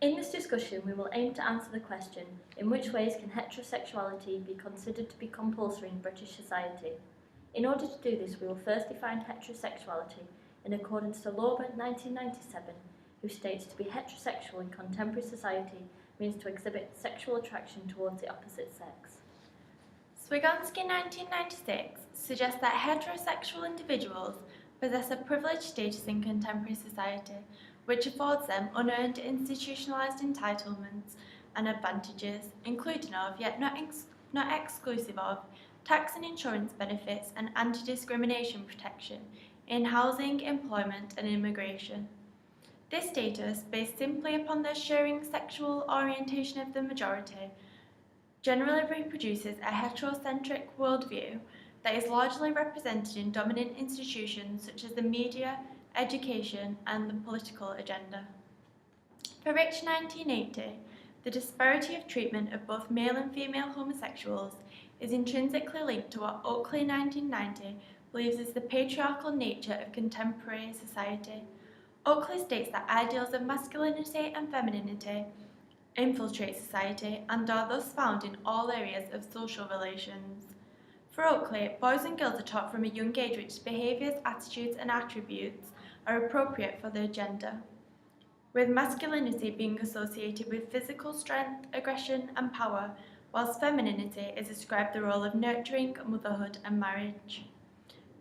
In this discussion, we will aim to answer the question, in which ways can heterosexuality be considered to be compulsory in British society? In order to do this, we will first define heterosexuality in accordance to Lauber 1997, who states to be heterosexual in contemporary society means to exhibit sexual attraction towards the opposite sex. Swigonski 1996 suggests that heterosexual individuals possess a privileged status in contemporary society, which affords them unearned institutionalized entitlements and advantages, including of, yet not exclusive of, tax and insurance benefits and anti-discrimination protection in housing, employment and immigration. This status, based simply upon the sharing sexual orientation of the majority, generally reproduces a heterocentric worldview that is largely represented in dominant institutions such as the media, education, and the political agenda. For Rich 1980, the disparity of treatment of both male and female homosexuals is intrinsically linked to what Oakley 1990 believes is the patriarchal nature of contemporary society. Oakley states that ideals of masculinity and femininity infiltrate society and are thus found in all areas of social relations. For Oakley, boys and girls are taught from a young age which behaviours, attitudes, and attributes are appropriate for their gender, with masculinity being associated with physical strength, aggression, and power, whilst femininity is ascribed the role of nurturing, motherhood, and marriage.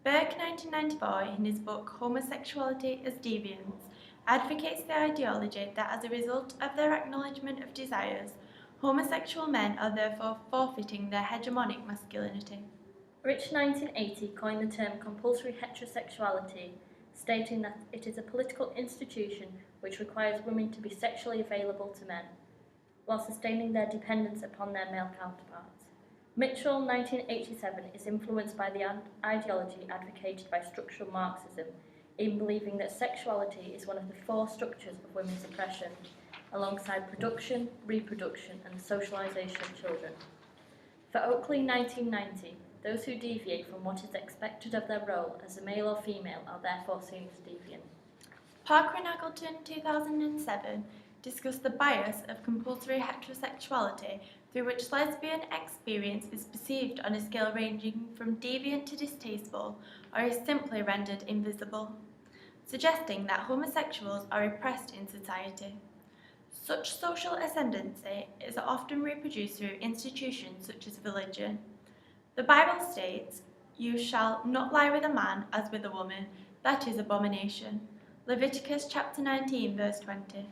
Burke, 1994, in his book Homosexuality as Deviance, advocates the ideology that as a result of their acknowledgement of desires, homosexual men are therefore forfeiting their hegemonic masculinity. Rich 1980 coined the term compulsory heterosexuality, stating that it is a political institution which requires women to be sexually available to men, while sustaining their dependence upon their male counterparts. Mitchell 1987 is influenced by the ideology advocated by structural Marxism, in believing that sexuality is one of the four structures of women's oppression, alongside production, reproduction, and socialization of children. For Oakley 1990, those who deviate from what is expected of their role as a male or female are therefore seen as deviant. Parker and Aggleton, 2007, discussed the bias of compulsory heterosexuality through which lesbian experience is perceived on a scale ranging from deviant to distasteful or is simply rendered invisible, suggesting that homosexuals are oppressed in society. Such social ascendancy is often reproduced through institutions such as religion. The Bible states, "You shall not lie with a man as with a woman, that is abomination." Leviticus chapter 19, verse 20.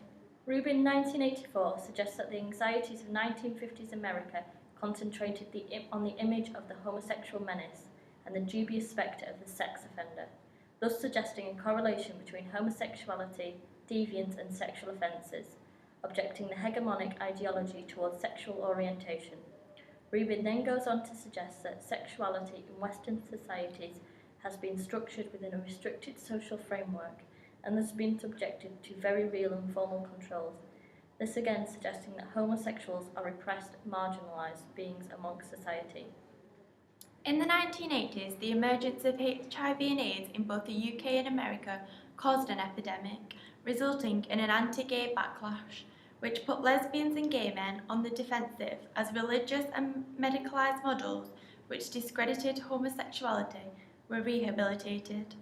Rubin 1984 suggests that the anxieties of 1950s America concentrated on the image of the homosexual menace and the dubious spectre of the sex offender, thus suggesting a correlation between homosexuality, deviance, and sexual offences, objecting the hegemonic ideology towards sexual orientation. Rubin then goes on to suggest that sexuality in Western societies has been structured within a restricted social framework and thus been subjected to very real and formal controls, this again suggesting that homosexuals are repressed, marginalised beings amongst society. In the 1980s, the emergence of HIV and AIDS in both the UK and America caused an epidemic, resulting in an anti-gay backlash, which put lesbians and gay men on the defensive as religious and medicalised models which discredited homosexuality were rehabilitated.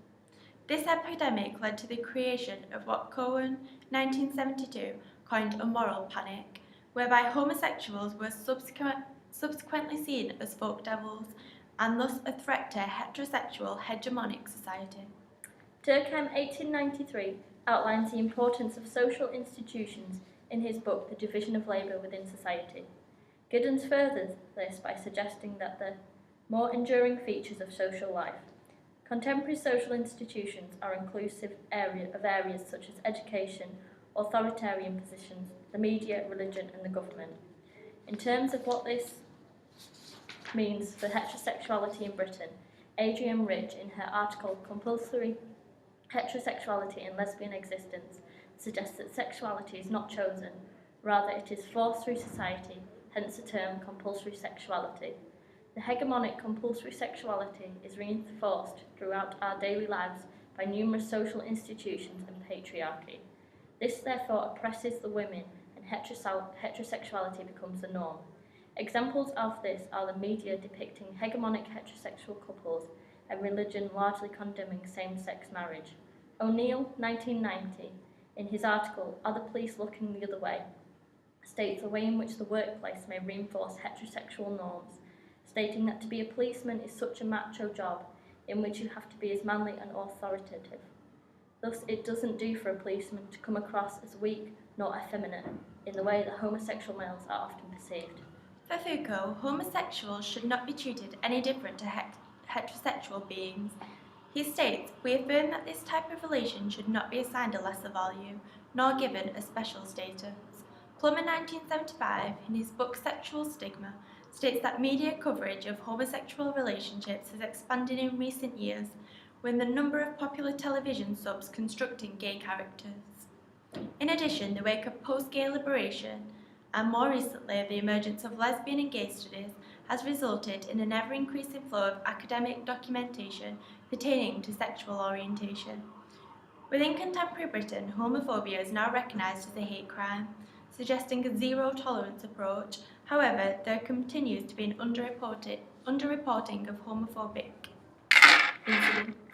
This epidemic led to the creation of what Cohen, 1972, coined a moral panic, whereby homosexuals were subsequently seen as folk devils and thus a threat to heterosexual hegemonic society. Durkheim, 1893, outlines the importance of social institutions in his book The Division of Labour Within Society. Giddens furthers this by suggesting that the more enduring features of social life. Contemporary social institutions are inclusive of areas such as education, authoritarian positions, the media, religion, and the government. In terms of what this means for heterosexuality in Britain, Adrienne Rich, in her article Compulsory Heterosexuality and Lesbian Existence, suggests that sexuality is not chosen, rather it is forced through society, hence the term compulsory sexuality. The hegemonic compulsory sexuality is reinforced throughout our daily lives by numerous social institutions and patriarchy. This therefore oppresses the women heterosexuality becomes the norm. Examples of this are the media depicting hegemonic heterosexual couples and religion largely condemning same-sex marriage. O'Neill, 1990, in his article, Are the Police Looking the Other Way?, states the way in which the workplace may reinforce heterosexual norms, stating that to be a policeman is such a macho job in which you have to be as manly and authoritative. Thus, it doesn't do for a policeman to come across as weak nor effeminate in the way that homosexual males are often perceived. For Foucault, homosexuals should not be treated any different to heterosexual beings. He states, "We affirm that this type of relation should not be assigned a lesser value, nor given a special status." Plummer, 1975, in his book Sexual Stigma, states that media coverage of homosexual relationships has expanded in recent years, with the number of popular television subs constructing gay characters. In addition, the wake of post-gay liberation, and more recently the emergence of lesbian and gay studies, has resulted in an ever-increasing flow of academic documentation pertaining to sexual orientation. Within contemporary Britain, homophobia is now recognised as a hate crime, suggesting a zero-tolerance approach. However, there continues to be an underreporting of homophobic incidents.